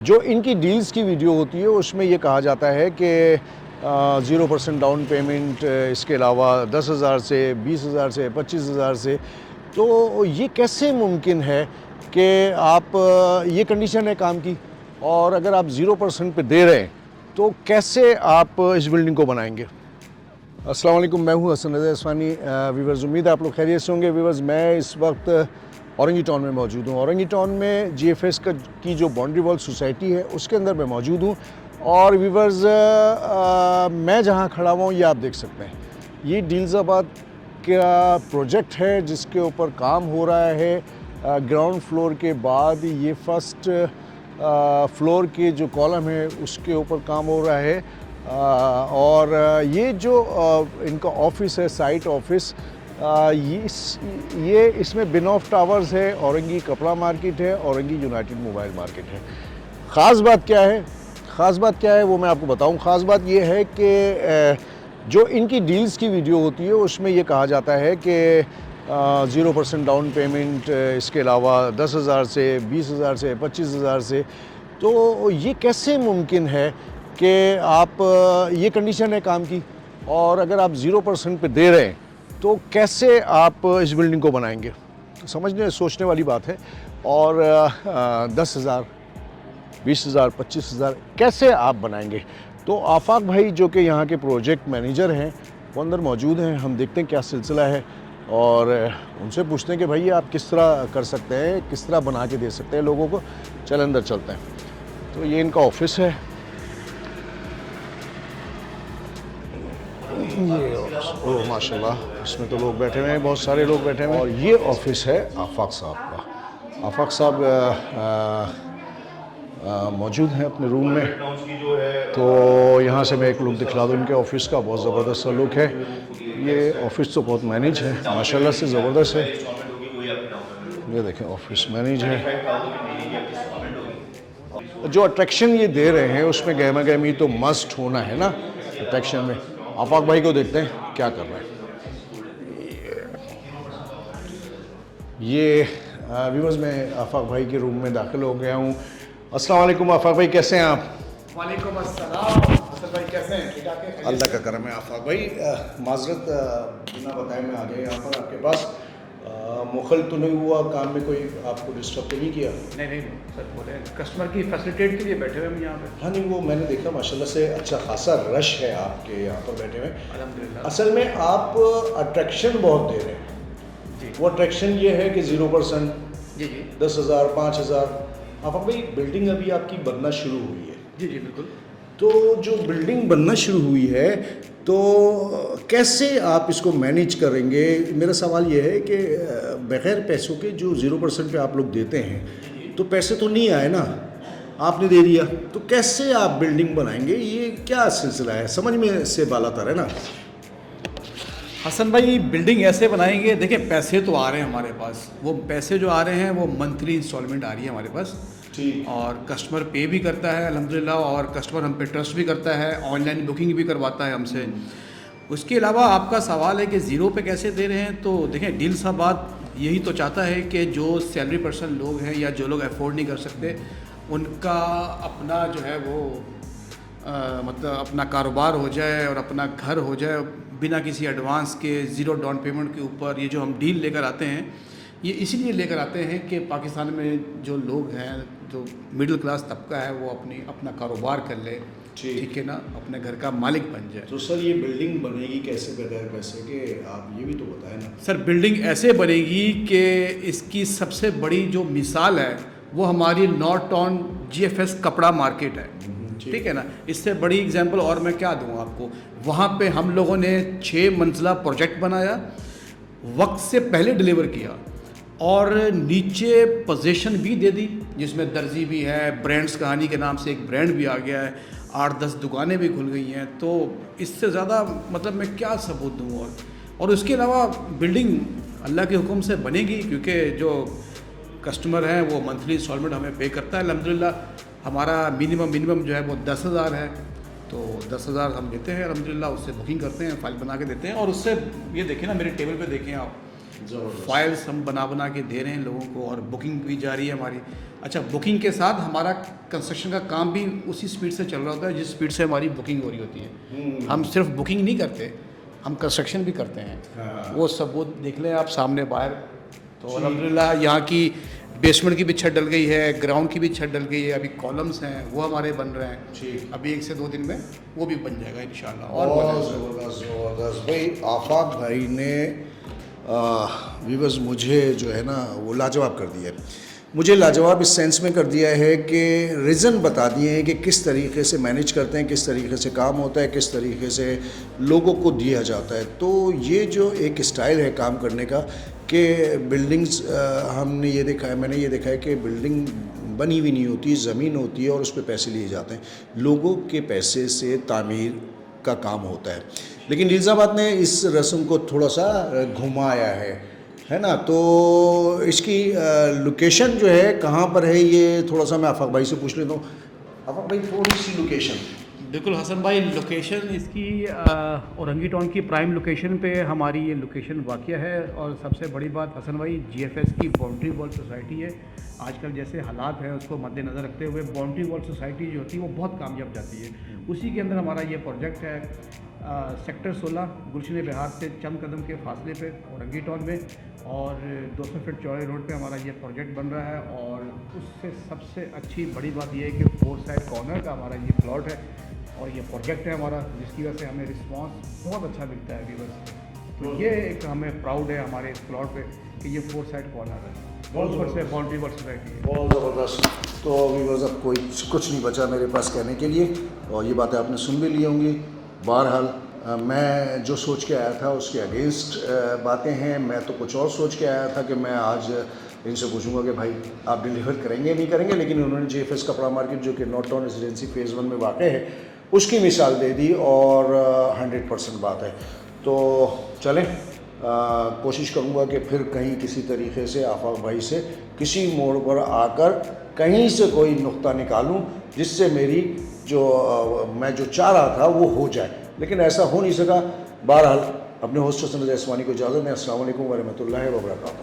जो इनकी डील्स की वीडियो होती है उसमें ये कहा जाता है कि 0% डाउन पेमेंट, इसके अलावा 10,000 से 20,000 से 25,000 से। तो ये कैसे मुमकिन है कि आप ये कंडीशन है काम की, और अगर आप 0% पे दे रहे हैं तो कैसे आप इस बिल्डिंग को बनाएंगे। अस्सलाम वालेकुम, मैं हूँ हसन रज़ा इस्फानी। वीवर्स, उम्मीद है आप लोग खैरियत से होंगे। वीवर्स, मैं इस वक्त औरंगी टाउन में मौजूद हूँ। औरंगी टाउन में GFS की जो बाउंड्री वॉल सोसाइटी है उसके अंदर मैं मौजूद हूँ। और वीवर्स, मैं जहाँ खड़ा हुआ हूँ ये आप देख सकते हैं, ये डील्साबाद का प्रोजेक्ट है जिसके ऊपर काम हो रहा है। ग्राउंड फ्लोर के बाद ये फर्स्ट फ्लोर के जो कॉलम है उसके ऊपर काम हो रहा है। और ये जो इनका ऑफिस है, साइट ऑफिस, ये इसमें बिनॉफ टावर्स है, औरंगी कपड़ा मार्केट है, औरंगी यूनाइटेड मोबाइल मार्केट है। ख़ास बात क्या है, वो मैं आपको बताऊं। ख़ास बात ये है कि जो इनकी डील्स की वीडियो होती है उसमें ये कहा जाता है कि 0% डाउन पेमेंट, इसके अलावा 10,000 से 20,000 से 25,000 से। तो ये कैसे मुमकिन है कि आप ये कंडीशन है काम की, और अगर आप 0% पे दे रहे हैं तो कैसे आप इस बिल्डिंग को बनाएंगे। समझने सोचने वाली बात है। और 10,000, 20,000, 25,000 कैसे आप बनाएंगे। तो आफाक भाई जो कि यहाँ के प्रोजेक्ट मैनेजर हैं वो अंदर मौजूद हैं। हम देखते हैं क्या सिलसिला है और उनसे पूछते हैं कि भाई आप किस तरह कर सकते हैं, किस तरह बना के दे सकते हैं लोगों को। चल अंदर चलते हैं। तो ये इनका ऑफिस है। ये ओह माशाल्लाह, इसमें तो लोग बैठे हुए हैं, बहुत सारे लोग बैठे हुए हैं। और ये ऑफिस है आफाक साहब का। आफाक साहब मौजूद हैं अपने रूम में। तो यहाँ से मैं एक लुक दिखला दूँ इनके ऑफिस का। बहुत ज़बरदस्त सा लुक है। ये ऑफिस तो बहुत मैनेज है, माशाल्लाह से ज़बरदस्त है। ये देखें, ऑफिस मैनेज है। जो अट्रैक्शन ये दे रहे हैं उसमें गहमा गहमी तो मस्ट होना है ना अट्रैक्शन में। आफाक भाई को देखते हैं क्या कर रहे हैं। ये व्यूअर्स, मैं आफाक भाई के रूम में दाखिल हो गया हूँ। अस्सलाम वालेकुम आफाक भाई, कैसे हैं आप। वालेकुम अस्सलाम हसन भाई, कैसे हैं? ठीक ठाक है? अल्लाह का करम है। आफाक भाई, माजरत बिना बताए मैं आ गया यहाँ पर आपके पास। मुखल तो नहीं हुआ, काम में कोई आपको डिस्टर्ब तो नहीं किया। नहीं सर, बोले कस्टमर की फैसिलिटेट के लिए बैठे हुए हम यहाँ पे। हाँ नहीं, वो मैंने देखा माशाल्लाह से अच्छा खासा रश है आपके यहाँ पर बैठे हुए। अल्हम्दुलिल्लाह। असल में आप अट्रैक्शन बहुत दे रहे हैं जी। वो अट्रैक्शन ये है कि 0%, जी 10,000, 5,000। आफाक भाई, बिल्डिंग अभी आपकी बनना शुरू हुई है। जी बिल्कुल। तो जो बिल्डिंग बनना शुरू हुई है तो कैसे आप इसको मैनेज करेंगे। मेरा सवाल ये है कि बग़ैर पैसों के जो 0% पे आप लोग देते हैं तो पैसे तो नहीं आए ना, आपने दे दिया, तो कैसे आप बिल्डिंग बनाएंगे। ये क्या सिलसिला है, समझ में से बालातर है ना। हसन भाई, बिल्डिंग ऐसे बनाएंगे, देखिए पैसे तो आ रहे हैं हमारे पास। वो पैसे जो आ रहे हैं वो मंथली इंस्टॉलमेंट आ रही है हमारे पास। ठीक। और कस्टमर पे भी करता है अल्हम्दुलिल्लाह, और कस्टमर हम पे ट्रस्ट भी करता है, ऑनलाइन बुकिंग भी करवाता है हमसे। उसके अलावा आपका सवाल है कि ज़ीरो पे कैसे दे रहे हैं, तो देखें डील्साबाद यही तो चाहता है कि जो सैलरी पर्सन लोग हैं या जो लोग अफोर्ड नहीं कर सकते उनका अपना जो है वो मतलब अपना कारोबार हो जाए और अपना घर हो जाए बिना किसी एडवांस के, ज़ीरो डाउन पेमेंट के ऊपर। ये जो हम डील लेकर आते हैं ये इसीलिए लेकर आते हैं कि पाकिस्तान में जो लोग हैं, जो मिडिल क्लास तबका है, वो अपना कारोबार कर ले, ठीक है ना, अपने घर का मालिक बन जाए। तो सर ये बिल्डिंग बनेगी कैसे बगैर पैसे के, आप ये भी तो बताएं ना। सर बिल्डिंग ऐसे बनेगी कि इसकी सबसे बड़ी जो मिसाल है वो हमारी नॉर्थ टाउन GFS कपड़ा मार्केट है, ठीक है ना। इससे बड़ी एग्जांपल और मैं क्या दूँ आपको। वहाँ पे हम लोगों ने 6 मंजिला प्रोजेक्ट बनाया, वक्त से पहले डिलीवर किया, और नीचे पोजीशन भी दे दी जिसमें दर्जी भी है, ब्रांड्स कहानी के नाम से एक ब्रांड भी आ गया है, 8-10 दुकानें भी खुल गई हैं। तो इससे ज़्यादा मतलब मैं क्या सबूत दूँ। और उसके अलावा बिल्डिंग अल्लाह के हुक्म से बनेगी, क्योंकि जो कस्टमर हैं वो मंथली इंस्टॉलमेंट हमें पे करता है अल्हम्दुलिल्लाह। हमारा मिनिमम जो है वो 10,000 है, तो 10,000 हम देते हैं अल्हम्दुलिल्लाह। उससे बुकिंग करते हैं, फाइल बना के देते हैं, और उससे ये देखें ना, मेरे टेबल पे देखें आप, फाइल्स हम बना के दे रहे हैं लोगों को, और बुकिंग भी जारी है हमारी। अच्छा, बुकिंग के साथ हमारा कंस्ट्रक्शन का काम भी उसी स्पीड से चल रहा होता है जिस स्पीड से हमारी बुकिंग हो रही होती है। हम सिर्फ बुकिंग नहीं करते, हम कंस्ट्रक्शन भी करते हैं। वो सब वो देख लें आप सामने बाहर। तो अल्हम्दुलिल्लाह यहाँ की बेसमेंट की भी छत डल गई है, ग्राउंड की भी छत डल गई है, अभी कॉलम्स हैं वो हमारे बन रहे हैं। ठीक। अभी 1 से 2 दिन में वो भी बन जाएगा इंशाल्लाह। और बहुत ज़बरदस्त ज़बरदस्त भाई। आफाक भाई ने व्यूअर्स मुझे जो है ना वो लाजवाब कर दिया है। मुझे लाजवाब इस सेंस में कर दिया है कि रीज़न बता दिए हैं कि किस तरीके से मैनेज करते हैं, किस तरीके से काम होता है, किस तरीके से लोगों को दिया जाता है। तो ये जो एक स्टाइल है काम करने का कि बिल्डिंग्स हमने ये देखा है, मैंने ये देखा है कि बिल्डिंग बनी हुई नहीं होती, ज़मीन होती है और उस पर पैसे लिए जाते हैं। लोगों के पैसे से तामीर का काम होता है। लेकिन लीजाबाद ने इस रस्म को थोड़ा सा घुमाया है ना। तो इसकी लोकेशन जो है कहाँ पर है, ये थोड़ा सा मैं आफाक भाई से पूछ लेता हूँ। आफाक भाई थोड़ी सी लोकेशन। बिल्कुल हसन भाई, लोकेशन इसकी औरंगी टाउन की प्राइम लोकेशन पे हमारी ये लोकेशन वाक़या है। और सबसे बड़ी बात हसन भाई, जीएफएस की बाउंड्री वॉल सोसाइटी है। आजकल जैसे हालात हैं उसको मद्देनज़र रखते हुए बाउंड्री वॉल सोसाइटी जो होती है वो बहुत कामयाब जाती है। उसी के अंदर हमारा ये प्रोजेक्ट है। सेक्टर 16 गुलशन बिहार से चंद कदम के फासले पे औरंगी टाउन में, और 200 फीट चौड़े रोड पे हमारा ये प्रोजेक्ट बन रहा है। और उससे सबसे अच्छी बड़ी बात यह है कि 4 साइड कॉर्नर का हमारा ये प्लॉट है और ये प्रोजेक्ट है हमारा, जिसकी वजह से हमें रिस्पांस बहुत अच्छा मिलता है व्यूअर्स। तो ये एक हमें प्राउड है हमारे इस प्लॉट पे कि ये 4 साइड कॉर्नर है, बहुत ऊपर से बाउंड्री वॉल सोसाइटी है। बहुत ज़बरदस्त। तो व्यूअर्स अब कुछ नहीं बचा मेरे पास कहने के लिए, और ये बातें आपने सुन भी ली होंगी। बहरहाल मैं जो सोच के आया था उसके अगेंस्ट बातें हैं। मैं तो कुछ और सोच के आया था कि मैं आज इनसे पूछूंगा कि भाई आप डिलीवर करेंगे नहीं करेंगे, लेकिन उन्होंने जीएफएस कपड़ा मार्केट जो कि नॉर्थ टाउन रेजिडेंसी फेज़ 1 में वाक़ है उसकी मिसाल दे दी, और 100% बात है। तो चलें, कोशिश करूंगा कि फिर कहीं किसी तरीके से आफाक भाई से किसी मोड़ पर आकर कहीं से कोई नुक्ता निकालूं जिससे मेरी जो मैं जो चाह रहा था वो हो जाए, लेकिन ऐसा हो नहीं सका। बहरहाल अपने होस्ट हसन रज़ा इस्मानी को इजाज़त दें। अस्सलाम वालेकुम व रहमतुल्लाहि व बरकातहू।